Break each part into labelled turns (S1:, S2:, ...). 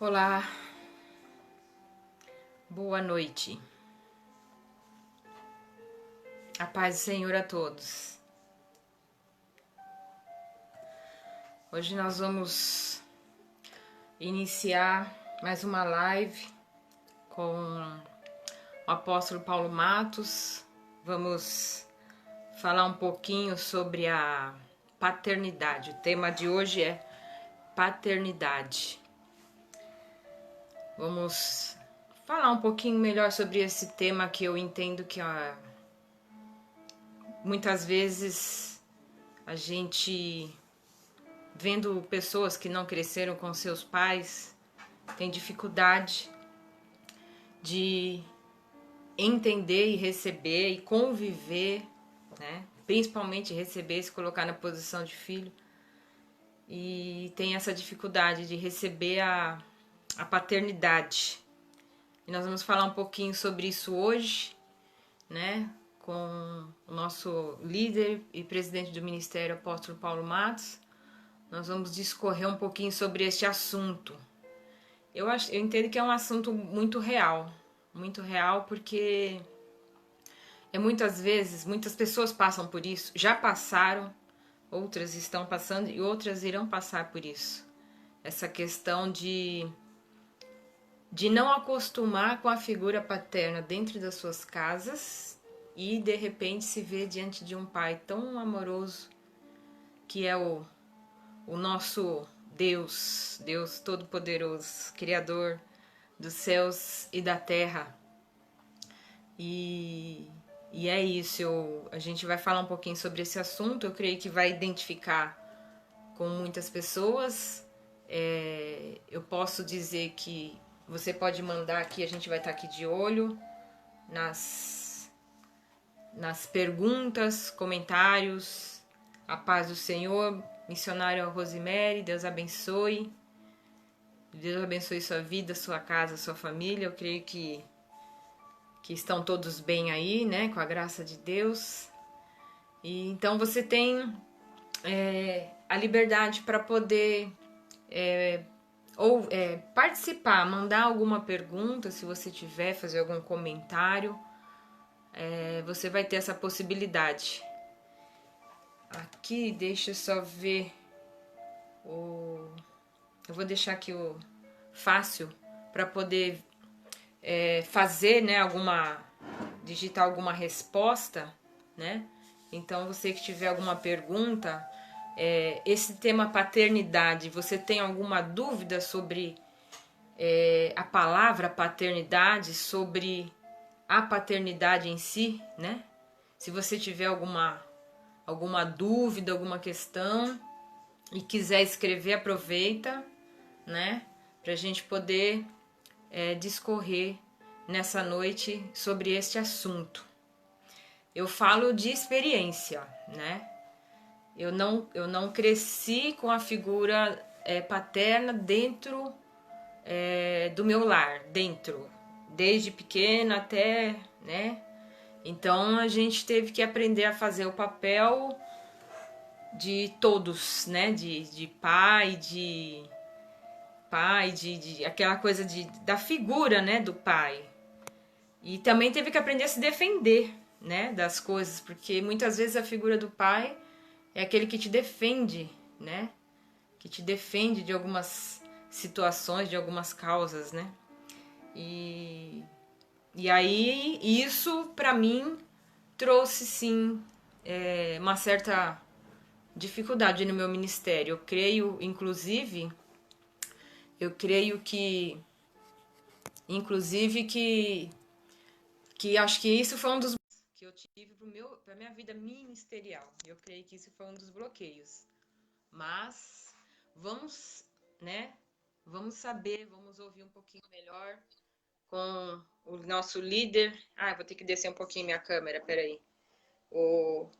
S1: Olá, boa noite. A paz do Senhor a todos. Hoje nós vamos iniciar mais uma live com o apóstolo Paulo Matos. Vamos falar um pouquinho sobre a paternidade. O tema de hoje é paternidade. Vamos falar um pouquinho melhor sobre esse tema que eu entendo que muitas vezes a gente, vendo pessoas que não cresceram com seus pais, tem dificuldade de entender e receber e conviver, né? Principalmente receber e se colocar na posição de filho, e tem essa dificuldade de receber a paternidade. E nós vamos falar um pouquinho sobre isso hoje, né? Com o nosso líder e presidente do ministério, apóstolo Paulo Matos. Nós vamos discorrer um pouquinho sobre este assunto. Eu entendo que é um assunto muito real porque muitas vezes, muitas pessoas passam por isso, já passaram, outras estão passando e outras irão passar por isso. Essa questão de não acostumar com a figura paterna dentro das suas casas e de repente se ver diante de um pai tão amoroso que é o nosso Deus Todo-Poderoso, Criador dos céus e da terra. E é isso, a gente vai falar um pouquinho sobre esse assunto. Eu creio que vai identificar com muitas pessoas. Eu posso dizer que você pode mandar aqui, a gente vai estar aqui de olho nas perguntas, comentários. A paz do Senhor, missionário Rosemary, Deus abençoe. Deus abençoe sua vida, sua casa, sua família. Eu creio que estão todos bem aí, né? Com a graça de Deus. E então você tem a liberdade para poder participar, mandar alguma pergunta, se você tiver, fazer algum comentário. Você vai ter essa possibilidade. Aqui, deixa eu só ver eu vou deixar aqui o fácil para poder fazer, né, digitar alguma resposta, né? Então, você que tiver alguma pergunta, esse tema paternidade, você tem alguma dúvida sobre a palavra paternidade, sobre a paternidade em si, né? Se você tiver alguma dúvida, alguma questão e quiser escrever, aproveita, né? Pra gente poder discorrer nessa noite sobre este assunto. Eu falo de experiência, né? Eu não cresci com a figura paterna dentro do meu lar, desde pequena até, né? Então a gente teve que aprender a fazer o papel de todos, né? De pai, de aquela coisa da figura, né, do pai. E também teve que aprender a se defender, né, das coisas, porque muitas vezes a figura do pai é aquele que te defende, né, que te defende de algumas situações, de algumas causas, né. E aí isso para mim trouxe sim uma certa dificuldade no meu ministério. Eu creio que acho que isso foi um dos que eu tive para minha vida ministerial. Eu creio que isso foi um dos bloqueios. Mas vamos, né? Vamos saber, vamos ouvir um pouquinho melhor com o nosso líder. Vou ter que descer um pouquinho minha câmera, peraí. O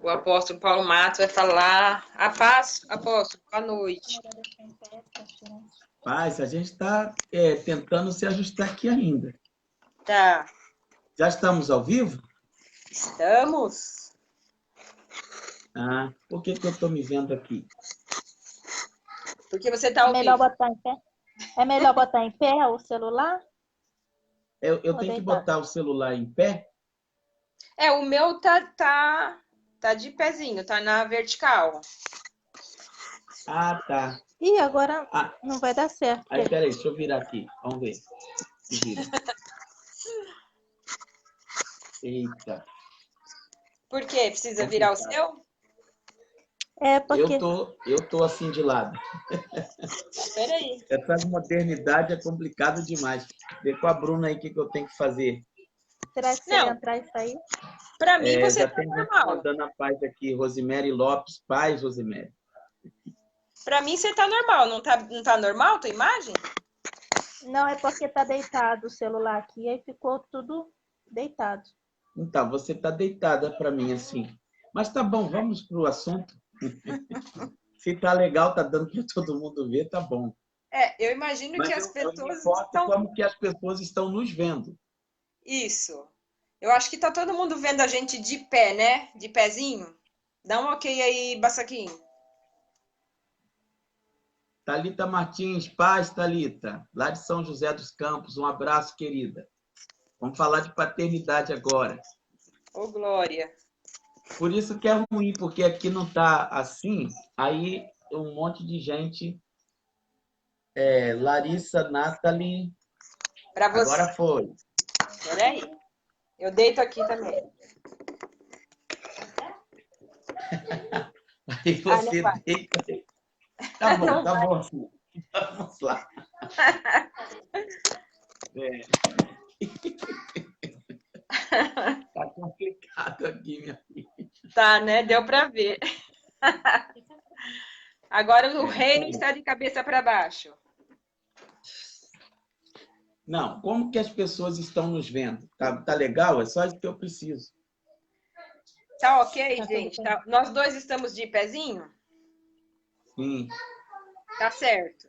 S1: apóstolo Paulo Matos vai falar. A paz, apóstolo, boa noite.
S2: Paz, a gente está tentando se ajustar aqui ainda.
S1: Tá.
S2: Já estamos ao vivo?
S1: Estamos.
S2: Por que eu estou me vendo aqui?
S1: Porque você está ao vivo.
S3: Melhor botar em pé? É melhor botar em pé o celular
S2: Eu
S3: ou
S2: tenho que
S3: deitado?
S2: botar o celular em pé?
S1: O meu tá de pezinho, tá na vertical.
S2: Ah, tá.
S3: Ih, agora
S2: Ah,
S3: não vai dar certo.
S2: aí, peraí, deixa eu virar aqui. Vamos ver. Se vira. Eita,
S1: Por quê? Precisa virar o
S2: complicado.
S1: seu?
S3: É porque
S2: Eu tô assim de lado.
S1: Peraí.
S2: Essa modernidade é complicado demais. Vê com a Bruna aí o que, que eu tenho que fazer.
S3: será que se eu
S1: Não,
S3: entrar e sair?
S1: pra mim você
S2: Já
S1: tá
S2: tem gente
S1: normal.
S2: mandando a paz aqui. Rosemary Lopes, paz, Rosemary.
S1: Pra mim você tá normal. Não tá normal a tua imagem?
S3: Não, é porque tá deitado o celular aqui, aí ficou tudo deitado.
S2: Então, você está deitada para mim assim. Mas tá bom, vamos para o assunto. Se tá legal, tá dando para todo mundo ver, tá bom.
S1: Eu imagino que
S2: Mas
S1: as
S2: eu me
S1: pessoas
S2: importo
S1: estão.
S2: como que as pessoas estão nos vendo.
S1: Isso. Eu acho que tá todo mundo vendo a gente de pé, né? De pezinho. Dá um ok aí, Bassaquinho.
S2: Talita Martins, paz, Talita, lá de São José dos Campos, um abraço, querida. Vamos falar de paternidade agora.
S1: Ô, Glória.
S2: Por isso que é ruim, porque aqui não está assim, aí um monte de gente. Larissa, Nathalie,
S1: Pra você.
S2: agora foi.
S1: Peraí. Eu deito aqui também.
S2: Aí
S1: Ah, não
S2: você
S1: vai.
S2: deita. Tá bom,
S1: Não
S2: tá
S1: vai.
S2: bom. Vamos lá. Tá complicado aqui, minha filha.
S1: Tá, né? Deu pra ver. Agora o reino
S2: Tá.
S1: está de cabeça para baixo.
S2: Não, como que as pessoas estão nos vendo? Tá legal? É só isso que eu preciso.
S1: Tá ok,
S3: Tá tudo
S1: gente?
S3: bem.
S1: Nós dois estamos de pezinho?
S2: Sim.
S1: Tá certo.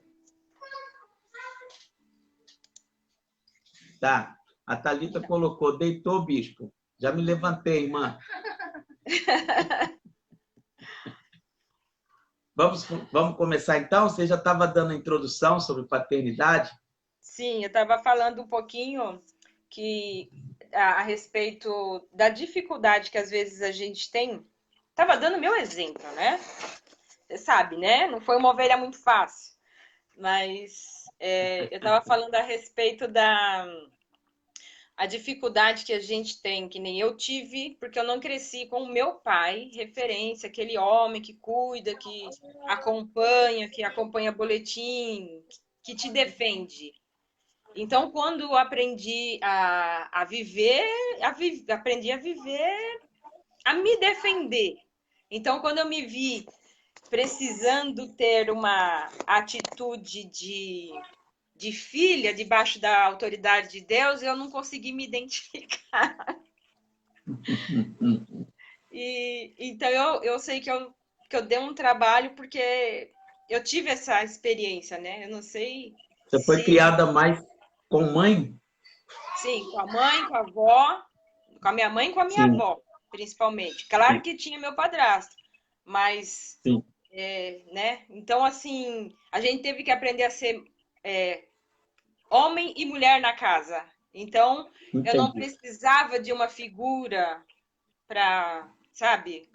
S2: Tá. A Thalita colocou, deitou, bispo. Já me levantei, irmã. Vamos começar então? Você já estava dando a introdução sobre paternidade?
S1: Sim, eu estava falando um pouquinho que a respeito da dificuldade que às vezes a gente tem. Tava dando meu exemplo, né? Você sabe, né? Não foi uma ovelha muito fácil, mas eu estava falando a respeito da a dificuldade que a gente tem, que nem eu tive, porque eu não cresci com o meu pai, referência, aquele homem que cuida, que acompanha boletim, que te defende. Então, quando eu aprendi a viver, aprendi a viver, a me defender. Então, quando eu me vi precisando ter uma atitude de filha debaixo da autoridade de Deus, eu não consegui me identificar. Então eu sei que eu dei um trabalho porque eu tive essa experiência, né? Eu não sei
S2: Você foi
S1: se
S2: criada mais com mãe?
S1: sim, com a mãe, com a avó, com a minha mãe e com a minha
S2: Sim,
S1: avó, principalmente. Claro
S2: sim,
S1: que tinha meu padrasto, mas
S2: sim.
S1: né? Então assim, a gente teve que aprender a ser homem e mulher na casa. Então, eu não
S2: Entendi.
S1: precisava de uma figura para, sabe?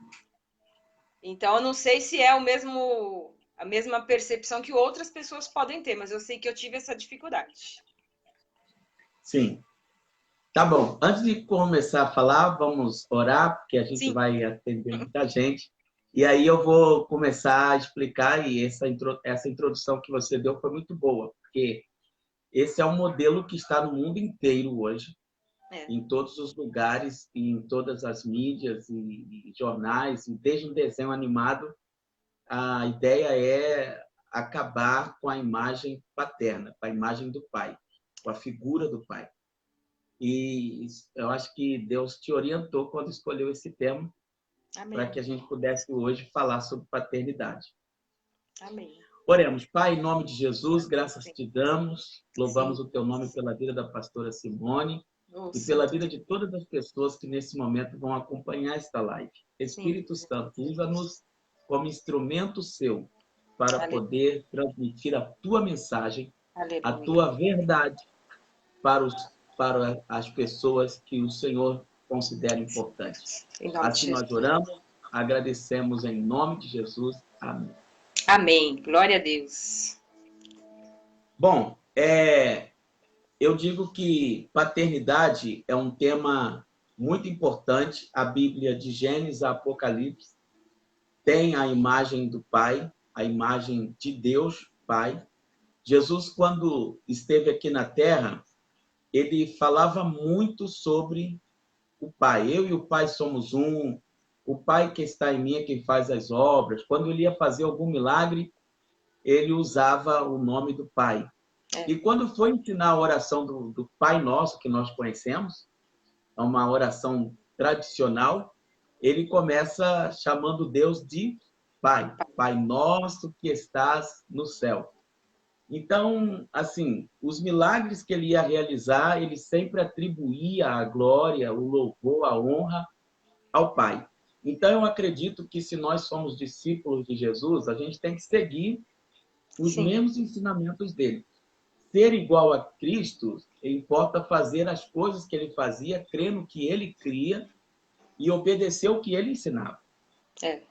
S1: Então, eu não sei se é a mesma percepção que outras pessoas podem ter, mas eu sei que eu tive essa dificuldade.
S2: Sim. Tá bom. Antes de começar a falar, vamos orar, porque a gente
S1: Sim,
S2: vai atender muita gente. E aí eu vou começar a explicar, e essa introdução que você deu foi muito boa, porque esse é um modelo que está no mundo inteiro hoje,
S1: é.
S2: em todos os lugares, em todas as mídias e jornais, e desde um desenho animado, a ideia é acabar com a imagem paterna, com a imagem do pai, com a figura do pai. E eu acho que Deus te orientou quando escolheu esse tema para
S1: Amém.
S2: que a gente pudesse hoje falar sobre paternidade.
S1: Amém.
S2: Oremos, Pai, em nome de Jesus, graças
S1: Sim.
S2: te damos,
S1: Sim.
S2: louvamos o teu nome pela vida da pastora Simone
S1: Oh,
S2: e pela
S1: santo
S2: vida
S1: Deus.
S2: de todas as pessoas que nesse momento vão acompanhar esta live.
S1: Sim.
S2: Espírito Santo, usa-nos como instrumento seu para
S1: Aleluia.
S2: poder transmitir a tua mensagem a
S1: Aleluia.
S2: tua verdade para as pessoas que o Senhor considera importantes.
S1: Em nome de
S2: Assim nós
S1: Jesus.
S2: oramos, agradecemos em nome de Jesus. Amém.
S1: Amém. Glória a Deus.
S2: Bom, eu digo que paternidade é um tema muito importante. A Bíblia, de Gênesis a Apocalipse, tem a imagem do Pai, a imagem de Deus, Pai. Jesus, quando esteve aqui na Terra, ele falava muito sobre o Pai. Eu e o Pai somos um. O Pai que está em mim é quem faz as obras. Quando ele ia fazer algum milagre, ele usava o nome do Pai. E quando foi ensinar a oração do Pai Nosso, que nós conhecemos, é uma oração tradicional, ele começa chamando Deus de Pai. Pai Nosso que estás no céu. Então, assim, os milagres que ele ia realizar, ele sempre atribuía a glória, o louvor, a honra ao Pai. Então, eu acredito que se nós somos discípulos de Jesus, a gente tem que seguir os
S1: Sim.
S2: mesmos ensinamentos dele. Ser igual a Cristo importa fazer as coisas que ele fazia, crer no que ele cria e obedecer o que ele ensinava.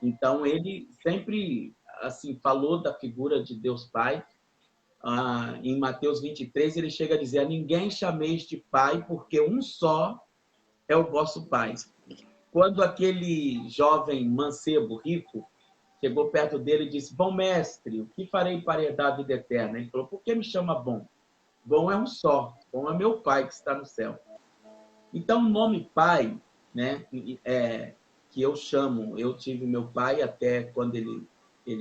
S2: Então, ele sempre assim falou da figura de Deus Pai. Em Mateus 23, ele chega a dizer: a ninguém chameis de Pai, porque um só é o vosso Pai. Quando aquele jovem mancebo, rico, chegou perto dele e disse: bom mestre, o que farei para herdar a vida eterna? Ele falou: por que me chama bom? Bom é um só, bom é meu Pai que está no céu. Então, o nome Pai, né, que eu chamo, eu tive meu pai até quando ele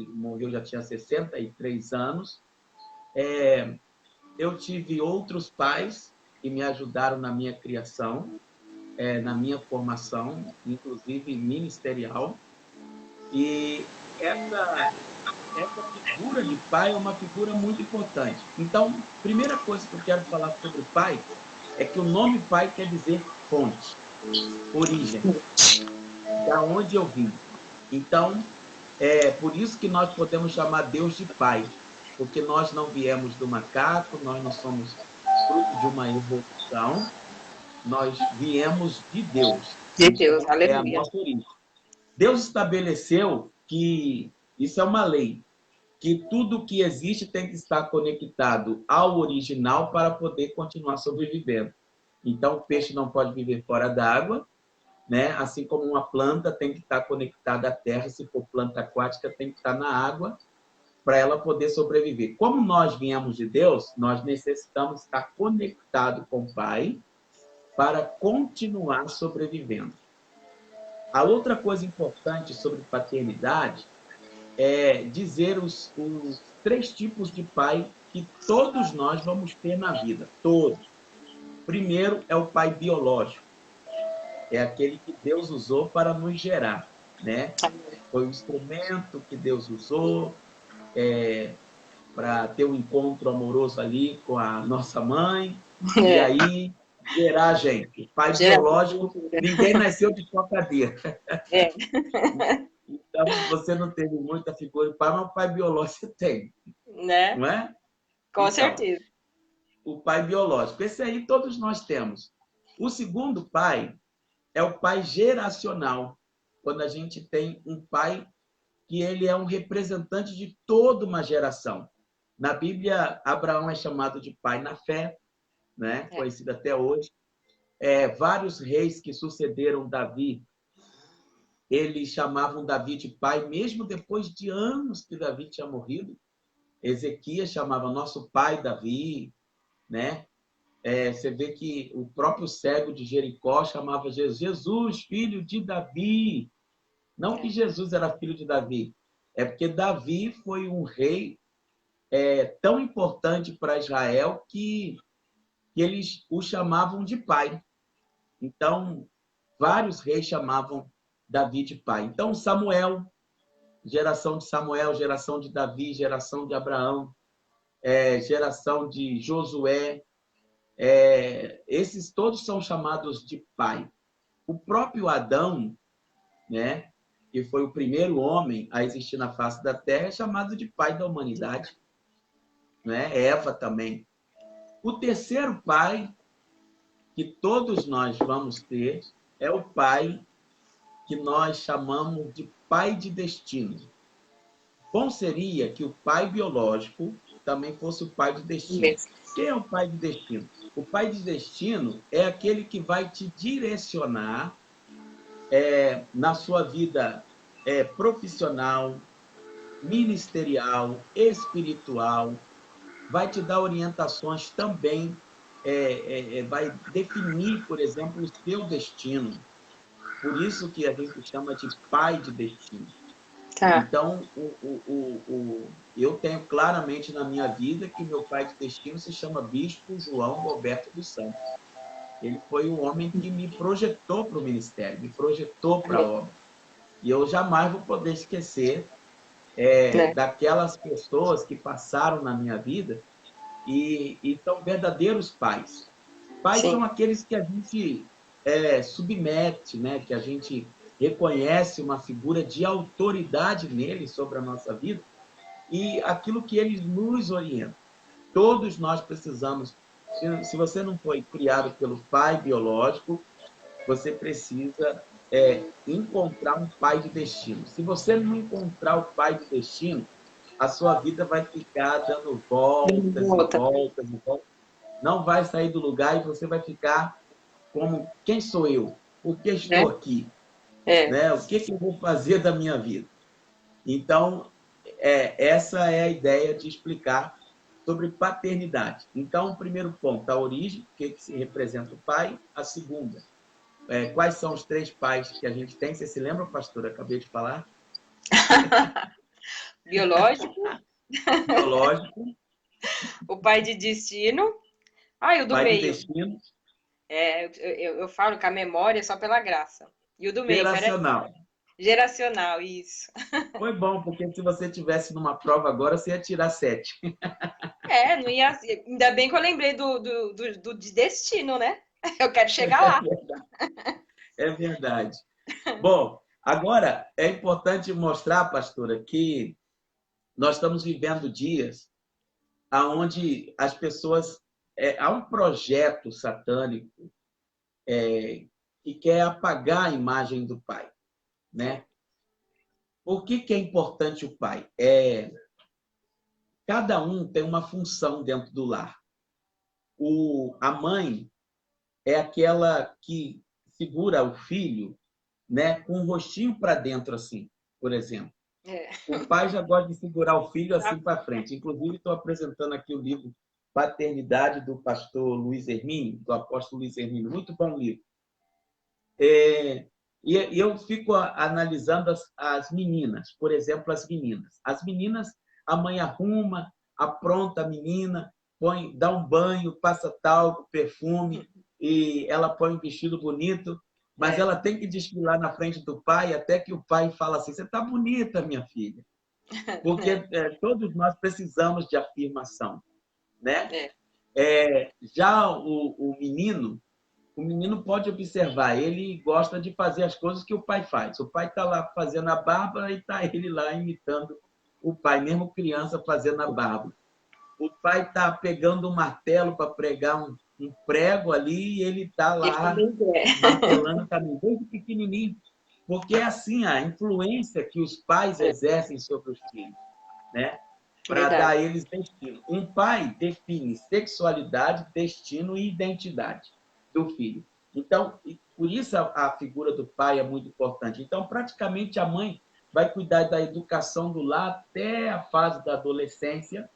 S2: morreu, já tinha 63 anos. Eu tive outros pais que me ajudaram na minha criação, na minha formação, inclusive ministerial. E essa figura de pai é uma figura muito importante. Então, a primeira coisa que eu quero falar sobre o pai é que o nome pai quer dizer fonte, origem, da onde eu vim. Então, é por isso que nós podemos chamar Deus de pai, porque nós não viemos do macaco, nós não somos fruto de uma evolução, nós viemos de Deus.
S1: De Deus,
S2: Então, é a
S1: aleluia.
S2: nossa origem. Deus estabeleceu que, isso é uma lei, que tudo que existe tem que estar conectado ao original para poder continuar sobrevivendo. Então, o peixe não pode viver fora d'água, né? Assim como uma planta tem que estar conectada à terra, se for planta aquática, tem que estar na água para ela poder sobreviver. Como nós viemos de Deus, nós necessitamos estar conectado com o Pai para continuar sobrevivendo. A outra coisa importante sobre paternidade é dizer os 3 tipos de pai que todos nós vamos ter na vida, todos. Primeiro é o pai biológico, é aquele que Deus usou para nos gerar, né? Foi o instrumento que Deus usou para ter um encontro amoroso ali com a nossa mãe, e aí gerar a gente. Pai biológico, ninguém nasceu de cocadeira. Então, você não teve muita figura de pai, mas o pai biológico você tem,
S1: né?
S2: não é?
S1: Com
S2: então,
S1: certeza.
S2: O pai biológico, esse aí todos nós temos. O segundo pai é o pai geracional, quando a gente tem um pai que ele é um representante de toda uma geração. Na Bíblia, Abraão é chamado de pai na fé, né? Conhecido até hoje. Vários reis que sucederam Davi, eles chamavam Davi de pai, mesmo depois de anos que Davi tinha morrido. Ezequias chamava nosso pai Davi, né? Você vê que o próprio cego de Jericó chamava Jesus, filho de Davi. Não que Jesus era filho de Davi, é porque Davi foi um rei tão importante para Israel que eles o chamavam de pai. Então, vários reis chamavam Davi de pai. Então, Samuel, geração de Samuel, geração de Davi, geração de Abraão, geração de Josué, esses todos são chamados de pai. O próprio Adão, né, que foi o primeiro homem a existir na face da Terra, é chamado de pai da humanidade. né? Eva também. O terceiro pai que todos nós vamos ter é o pai que nós chamamos de pai de destino. Bom seria que o pai biológico também fosse o pai de destino. Quem é o pai de destino? O pai de destino é aquele que vai te direcionar na sua vida profissional, ministerial, espiritual, vai te dar orientações também, vai definir, por exemplo, o seu destino. Por isso que a gente chama de pai de destino.
S1: Tá.
S2: Então, eu tenho claramente na minha vida que meu pai de destino se chama Bispo João Roberto dos Santos. Ele foi o homem que me projetou para o ministério, me projetou para a obra. E eu jamais vou poder esquecer daquelas pessoas que passaram na minha vida e são verdadeiros pais. Pais
S1: Sim.
S2: são aqueles que a gente submete, né? Que a gente reconhece uma figura de autoridade neles sobre a nossa vida e aquilo que eles nos orientam. Todos nós precisamos. Se você não foi criado pelo pai biológico, você precisa encontrar um pai de destino. Se você não encontrar o pai de destino, a sua vida vai ficar dando voltas e voltas e voltas. Não vai sair do lugar e você vai ficar como, quem sou eu? Por que estou aqui? Né? O que eu vou fazer da minha vida? Então, essa é a ideia de explicar sobre paternidade. Então, o primeiro ponto, a origem, o que se representa o pai. A segunda, quais são os 3 pais que a gente tem? Você se lembra, pastora? Acabei de falar.
S1: Biológico.
S2: Biológico.
S1: O pai de destino. E o do
S2: pai
S1: meio.
S2: De destino.
S1: Eu falo com a memória só pela graça. E o do meio.
S2: Geracional.
S1: Geracional, isso.
S2: Foi bom, porque se você tivesse numa prova agora, você ia tirar 7.
S1: Não ia. Ainda bem que eu lembrei do de destino, né? Eu quero chegar lá.
S2: É verdade. Bom, agora é importante mostrar, pastora, que nós estamos vivendo dias onde as pessoas... há um projeto satânico que quer apagar a imagem do pai, né? Por que é importante o pai? Cada um tem uma função dentro do lar. A mãe é aquela que segura o filho, né, com o rostinho para dentro, assim, por exemplo. O pai já gosta de segurar o filho assim para frente. Inclusive, estou apresentando aqui o livro Paternidade, do pastor Luiz Hermínio, do apóstolo Luiz Hermínio. Muito bom livro. E eu fico analisando as meninas, por exemplo, as meninas. As meninas, a mãe arruma, apronta a menina, dá um banho, passa talco, perfume, e ela põe um vestido bonito, mas ela tem que desfilar na frente do pai, até que o pai fala assim: você está bonita, minha filha. Porque todos nós precisamos de afirmação, né? Já o menino pode observar, ele gosta de fazer as coisas que o pai faz. O pai está lá fazendo a barba e está ele lá imitando o pai, mesmo criança fazendo a barba. O pai está pegando um martelo para pregar um prego ali e ele está lá martelando também, desde pequenininho. Porque é assim a influência que os pais exercem sobre os filhos, né? Para dar a eles destino. Um pai define sexualidade, destino e identidade do filho. Então, por isso a figura do pai é muito importante. Então, praticamente a mãe vai cuidar da educação do lar até a fase da adolescência,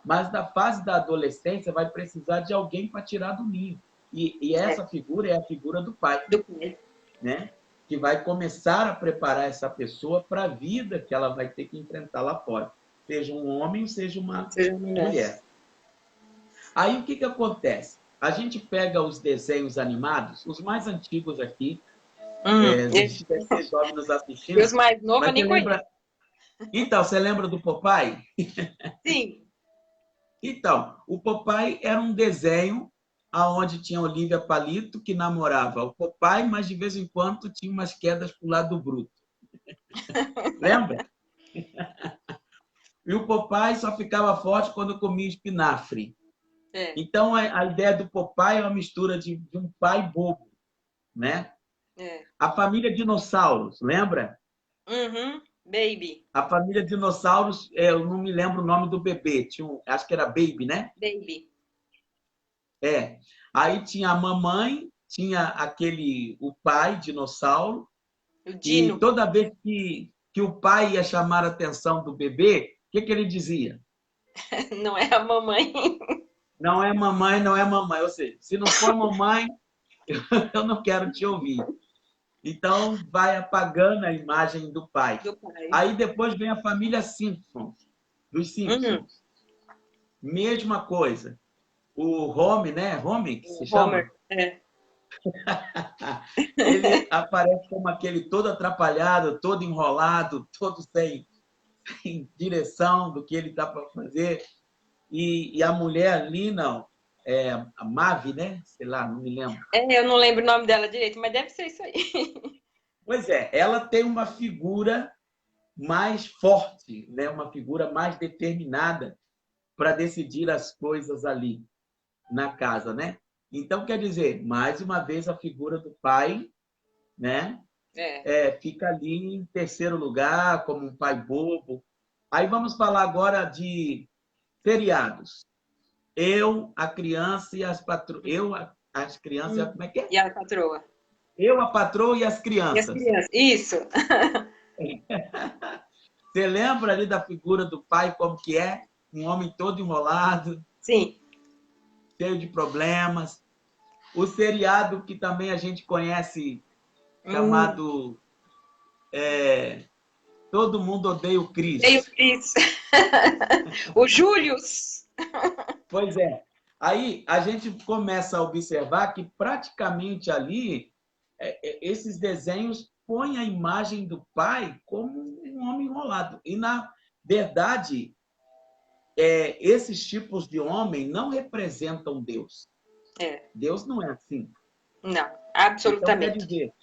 S2: mas na fase da adolescência vai precisar de alguém para tirar do ninho. E essa figura é a figura do pai, né? Que vai começar a preparar essa pessoa para a vida que ela vai ter que enfrentar lá fora. Seja um homem, seja uma mulher. Aí o que acontece? A gente pega os desenhos animados, os mais antigos aqui, os jovens nos assistindo.
S1: E os mais novos eu nem conheço.
S2: Então, você lembra do Popeye?
S1: Sim.
S2: Então, o Popeye era um desenho onde tinha Olívia Palito, que namorava o Popeye, mas de vez em quando tinha umas quedas para o lado do Bruto. Lembra? E o Popeye só ficava forte quando comia espinafre.
S1: É,
S2: Então, a ideia do Popeye é uma mistura de um pai bobo, né?
S1: é.
S2: A família Dinossauros, lembra?
S1: Uhum, baby,
S2: A família Dinossauros, eu não me lembro o nome do bebê, acho que era Baby, né?
S1: baby.
S2: É. Aí tinha a mamãe, tinha o pai dinossauro,
S1: O
S2: e
S1: Dino.
S2: toda vez que o pai ia chamar a atenção do bebê, o que ele dizia?
S1: Não é a mamãe.
S2: Não é mamãe, não é mamãe. Ou seja, se não for mamãe, eu não quero te ouvir. Então, vai apagando a imagem do pai.
S1: Do pai.
S2: Aí depois vem a família Simpsons, dos
S1: Uhum,
S2: Simpsons. Mesma coisa. O Homer, né? Homer, que se
S1: o
S2: chama?
S1: Homer. É.
S2: Ele aparece como aquele todo atrapalhado, todo enrolado, todo sem direção do que ele está para fazer. E a mulher ali, não, a Mavi, né? Sei lá, não me lembro.
S1: É, eu não lembro o nome dela direito, mas deve ser isso aí.
S2: Pois é, ela tem uma figura mais forte, né? Uma figura mais determinada para decidir as coisas ali na casa, né? Então, quer dizer, mais uma vez a figura do pai, né?
S1: É.
S2: Fica ali em terceiro lugar, como um pai bobo. Aí vamos falar agora de feriados. Eu, a criança e as patroas. As crianças, como é que é?
S1: E a patroa.
S2: Eu, a patroa e as
S1: E as
S2: crianças.
S1: crianças. Isso.
S2: Você lembra ali da figura do pai, como que é? Um homem todo enrolado,
S1: Sim.
S2: cheio de problemas. O seriado que também a gente conhece,
S1: Hum,
S2: chamado Todo Mundo Odeia o
S1: veio
S2: Chris.
S1: Cris. O Július.
S2: Pois é. Aí a gente começa a observar que praticamente ali esses desenhos põem a imagem do pai como um homem enrolado. E, na verdade, esses tipos de homem não representam Deus.
S1: É.
S2: Deus não é assim.
S1: Não,
S2: Então, quer
S1: absolutamente.
S2: dizer,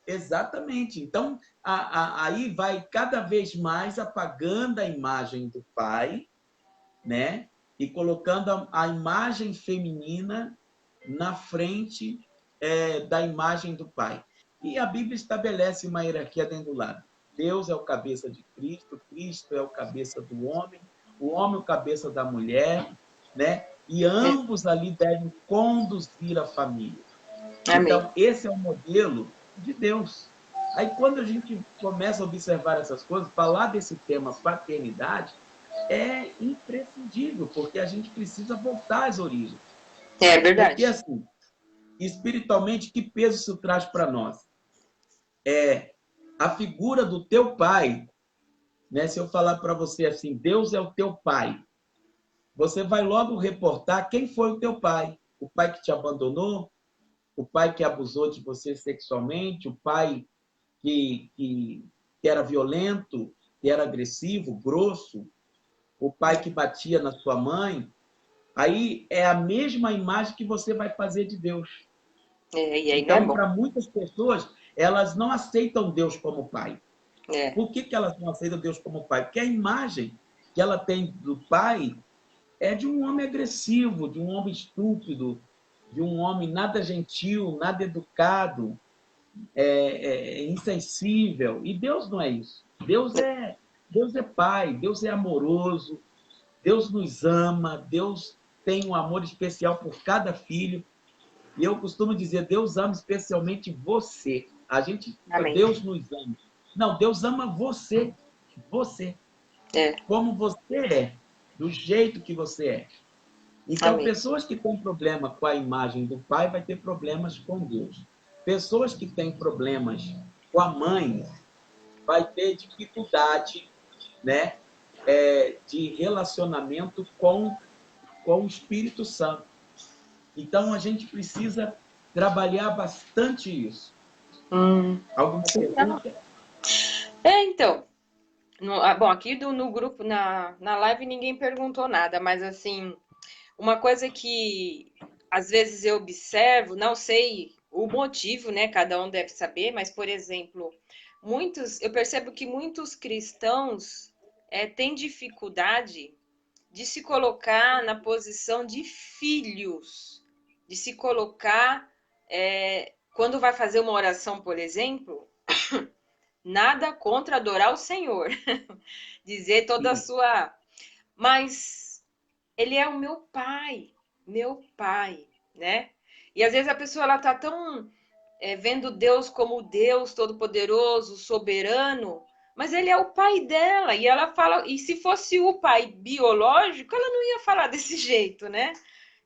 S2: exatamente. Então, aí vai cada vez mais apagando a imagem do pai, né? E colocando a imagem feminina na frente da imagem do pai. E a Bíblia estabelece uma hierarquia dentro do lado. Deus é o cabeça de Cristo, Cristo é o cabeça do homem, o homem é o cabeça da mulher, né? E
S1: É.
S2: ambos ali devem conduzir a família.
S1: Amém.
S2: Então, esse é o modelo de Deus. Aí, quando a gente começa a observar essas coisas, falar desse tema paternidade é imprescindível, porque a gente precisa voltar às origens.
S1: É
S2: Porque,
S1: verdade.
S2: assim, espiritualmente, que peso isso traz para nós? A figura do teu pai, né? Se eu falar para você assim, Deus é o teu pai, você vai logo reportar quem foi o teu pai. O pai que te abandonou, o pai que abusou de você sexualmente, o pai que era violento, que era agressivo, grosso, o pai que batia na sua mãe. Aí é a mesma imagem que você vai fazer de Deus.
S1: É, e aí não é
S2: Então,
S1: bom.
S2: para muitas pessoas, elas não aceitam Deus como pai.
S1: É,
S2: Por que elas não aceitam Deus como pai? Porque a imagem que ela tem do pai é de um homem agressivo, de um homem estúpido, de um homem nada gentil, nada educado, insensível. E Deus não é isso. Deus é pai, Deus é amoroso, Deus nos ama, Deus tem um amor especial por cada filho. E eu costumo dizer, Deus ama especialmente você. A gente,
S1: amém.
S2: Deus nos ama. Não, Deus ama você. Você.
S1: É,
S2: Como você é. Do jeito que você é. Então,
S1: amém.
S2: pessoas que têm problema com a imagem do pai vai ter problemas com Deus. Pessoas que têm problemas com a mãe vai ter dificuldade, né, de relacionamento com o Espírito Santo. Então, a gente precisa trabalhar bastante isso. Alguma
S1: Sim, não.
S2: pergunta?
S1: É, então. Bom, aqui no grupo, na live, ninguém perguntou nada, mas assim, uma coisa que às vezes eu observo, não sei o motivo, né? Cada um deve saber, mas, por exemplo, eu percebo que muitos cristãos tem dificuldade de se colocar na posição de filhos, de se colocar, quando vai fazer uma oração, por exemplo, nada contra adorar o Senhor, dizer toda a
S2: Sim.
S1: sua... Mas ele é o meu pai, né? E às vezes a pessoa ela tá tão vendo Deus como Deus todo-poderoso, soberano, mas ele é o pai dela. E ela fala, e se fosse o pai biológico, ela não ia falar desse jeito, né?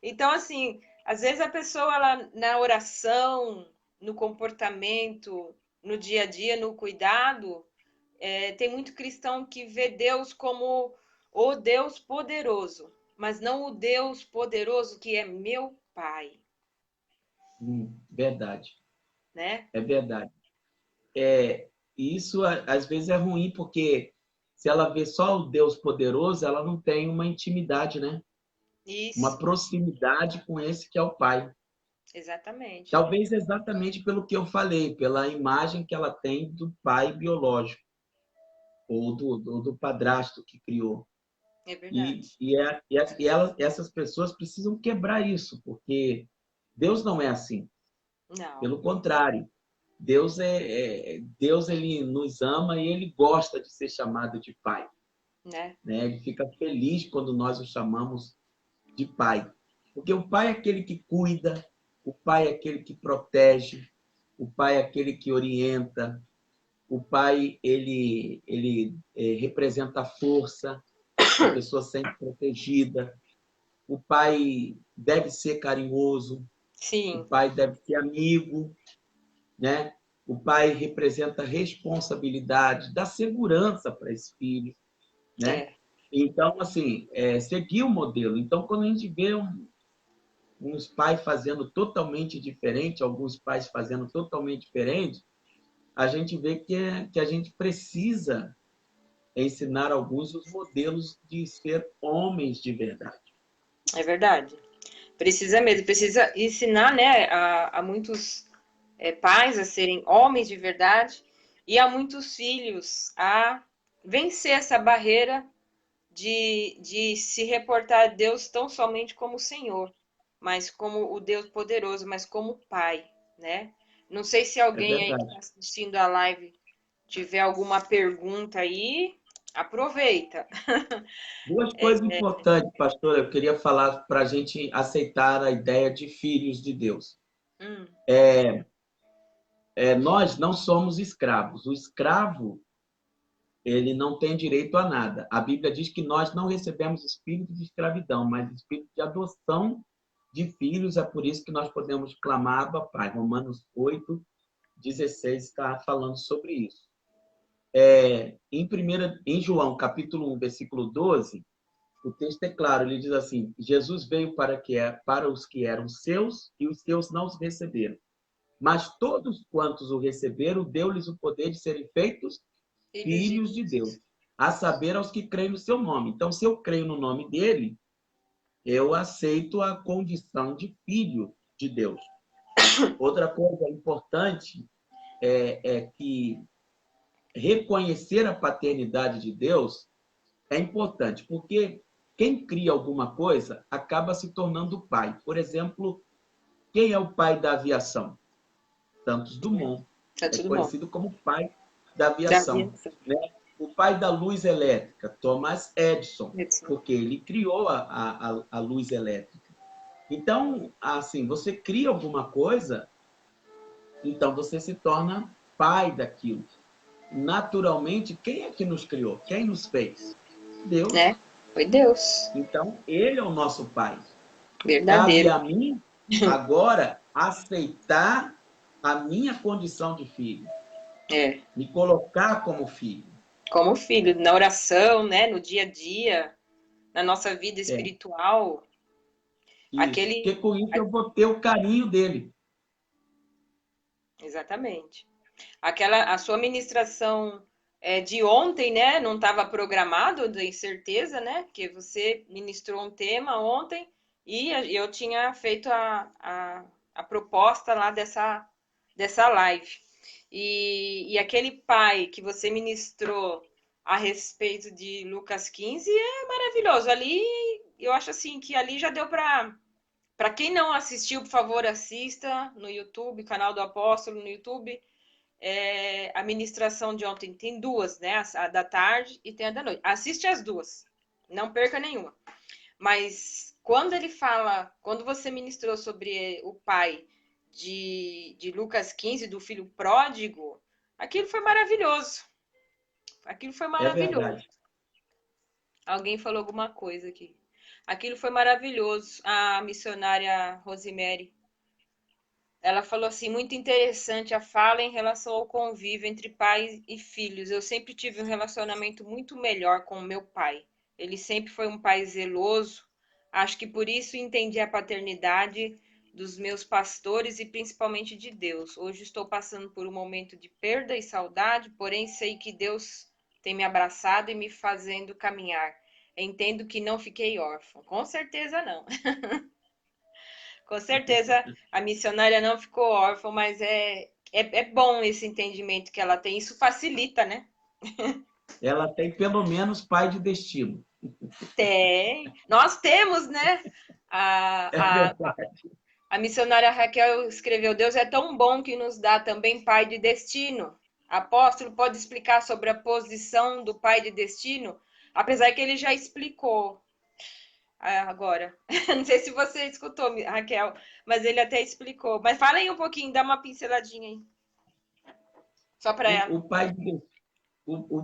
S1: Então, assim, às vezes a pessoa ela, na oração, no comportamento, no dia a dia, no cuidado, tem muito cristão que vê Deus como o Deus poderoso, mas não o Deus poderoso que é meu pai,
S2: Verdade,
S1: né?
S2: é verdade. E isso às vezes é ruim, porque se ela vê só o Deus poderoso, ela não tem uma intimidade, né? Uma
S1: Isso,
S2: proximidade com esse que é o Pai.
S1: exatamente.
S2: Talvez exatamente pelo que eu falei, pela imagem que ela tem do pai biológico, ou do padrasto que criou.
S1: É verdade.
S2: Essas pessoas precisam quebrar isso, porque Deus não é assim.
S1: Não,
S2: Pelo contrário, Deus ele nos ama e ele gosta de ser chamado de pai,
S1: né?
S2: né? Ele fica feliz quando nós o chamamos de pai, porque o pai é aquele que cuida, o pai é aquele que protege, o pai é aquele que orienta, o pai ele representa a força, a pessoa sempre protegida, o pai deve ser carinhoso, o
S1: Sim,
S2: pai deve ser amigo, né? O pai representa responsabilidade, dá segurança para esse filho, né?
S1: é.
S2: Então, assim, seguir o modelo. Então, quando a gente vê uns pais fazendo totalmente diferente, alguns pais fazendo totalmente diferente, a gente vê que a gente precisa ensinar alguns os modelos de ser homens de verdade.
S1: É verdade. Precisa mesmo, precisa ensinar, né, a muitos pais a serem homens de verdade e a muitos filhos a vencer essa barreira de se reportar a Deus tão somente como Senhor, mas como o Deus poderoso, mas como Pai, né? Não sei se
S2: É
S1: alguém aí que
S2: verdade.
S1: está assistindo a live tiver alguma pergunta aí, aproveita.
S2: Duas coisas importantes, pastor, eu queria falar para a gente aceitar a ideia de filhos de Deus.
S1: Hum,
S2: Nós não somos escravos. O escravo, ele não tem direito a nada. A Bíblia diz que nós não recebemos espírito de escravidão, mas espírito de adoção de filhos. É por isso que nós podemos clamar Abba, Pai. Romanos 8:16 está falando sobre isso. Em João, capítulo 1, versículo 12, o texto é claro, ele diz assim: Jesus veio para os que eram seus e os seus não os receberam. Mas todos quantos o receberam, deu-lhes o poder de serem feitos
S1: filhos de
S2: filhos de Deus, a saber, aos que creem no seu nome. Então, se eu creio no nome dele, eu aceito a condição de filho de Deus. Outra coisa importante é que reconhecer a paternidade de Deus é importante, porque quem cria alguma coisa acaba se tornando pai. Por exemplo, quem é o pai da aviação? Santos Dumont.
S1: Tá
S2: É
S1: tudo bom.
S2: conhecido como pai da
S1: Davi,
S2: aviação, né? O pai da luz elétrica, Thomas Edison,
S1: Edson.
S2: porque ele criou a luz elétrica. Então, assim, você cria alguma coisa, então você se torna pai daquilo. Naturalmente, quem é que nos criou? Quem nos fez?
S1: Né?
S2: Deus.
S1: Foi Deus.
S2: Então, ele é o nosso pai. Cabe
S1: Verdadeiro.
S2: a mim, agora, aceitar a minha condição de filho,
S1: É.
S2: me colocar como filho.
S1: Como filho, na oração, né? No dia a dia, na nossa vida
S2: É,
S1: espiritual.
S2: isso.
S1: Aquele.
S2: Porque com isso eu vou ter o carinho dele.
S1: Exatamente. A sua ministração de ontem, né? Não estava programado, eu tenho certeza, né? Porque você ministrou um tema ontem e eu tinha feito a proposta lá dessa live. E aquele pai que você ministrou a respeito de Lucas 15 é maravilhoso. Ali, eu acho assim que ali já deu para quem não assistiu, por favor, assista no YouTube, canal do Apóstolo no YouTube. A ministração de ontem tem duas, né? A da tarde e tem a da noite. Assiste as duas, não perca nenhuma. Mas quando ele fala, quando você ministrou sobre o pai de Lucas 15, do filho pródigo, aquilo foi maravilhoso. Aquilo foi
S2: É
S1: maravilhoso.
S2: verdade.
S1: Alguém falou alguma coisa aqui. Aquilo foi maravilhoso. A missionária Rosemary, ela falou assim, muito interessante a fala em relação ao convívio entre pais e filhos. Eu sempre tive um relacionamento muito melhor com o meu pai. Ele sempre foi um pai zeloso. Acho que por isso entendi a paternidade dos meus pastores e principalmente de Deus. Hoje estou passando por um momento de perda e saudade, porém sei que Deus tem me abraçado e me fazendo caminhar. Entendo que não fiquei órfã. Com certeza não. Com certeza a missionária não ficou órfã, mas é bom esse entendimento que ela tem. Isso facilita, né?
S2: Ela tem pelo menos pai de destino.
S1: Tem. Nós temos, né?
S2: É
S1: A, a,
S2: verdade.
S1: a missionária Raquel escreveu: Deus é tão bom que nos dá também pai de destino. Apóstolo, pode explicar sobre a posição do pai de destino? Apesar que ele já explicou agora. Não sei se você escutou, Raquel, mas ele até explicou. Mas fala aí um pouquinho, dá uma pinceladinha aí. Só para ela.
S2: O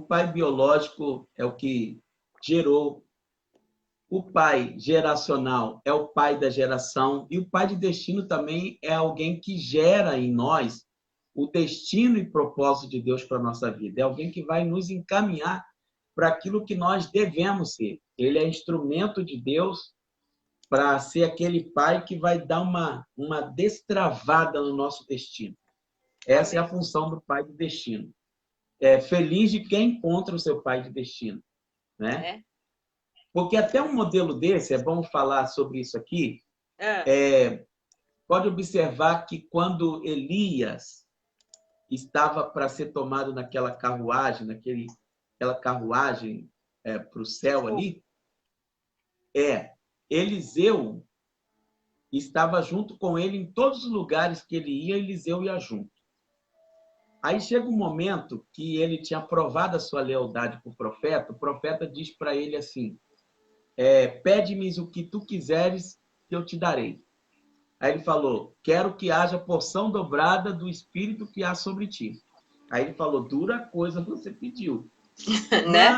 S2: pai biológico é o que gerou. O pai geracional é o pai da geração. E o pai de destino também é alguém que gera em nós o destino e propósito de Deus para a nossa vida. É alguém que vai nos encaminhar para aquilo que nós devemos ser. Ele é instrumento de Deus para ser aquele pai que vai dar uma destravada no nosso destino. Essa é a função do pai de destino. É feliz de quem encontra o seu pai de destino, né?
S1: É.
S2: Porque até um modelo desse, é bom falar sobre isso aqui,
S1: Ah,
S2: pode observar que quando Elias estava para ser tomado naquela carruagem, aquela carruagem para o céu ali, Eliseu estava junto com ele em todos os lugares que ele ia, Eliseu ia junto. Aí chega um momento que ele tinha provado a sua lealdade para o profeta diz para ele assim, pede-me o que tu quiseres, que eu te darei. Aí ele falou, quero que haja porção dobrada do Espírito que há sobre ti. Aí ele falou, dura coisa você pediu.
S1: né?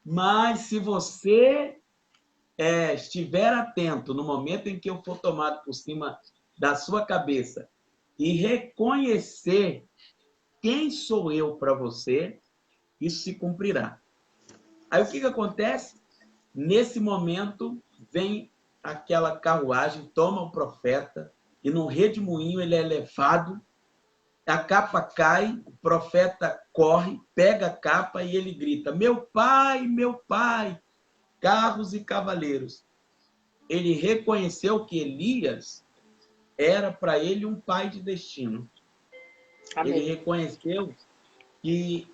S2: Mas se você estiver atento no momento em que eu for tomado por cima da sua cabeça e reconhecer quem sou eu para você, isso se cumprirá. Aí o que acontece? Nesse momento, vem aquela carruagem, toma o profeta, e num redemoinho ele é levado, a capa cai, o profeta corre, pega a capa e ele grita, meu pai, carros e cavaleiros. Ele reconheceu que Elias era para ele um pai de destino.
S1: Amém.
S2: Ele reconheceu que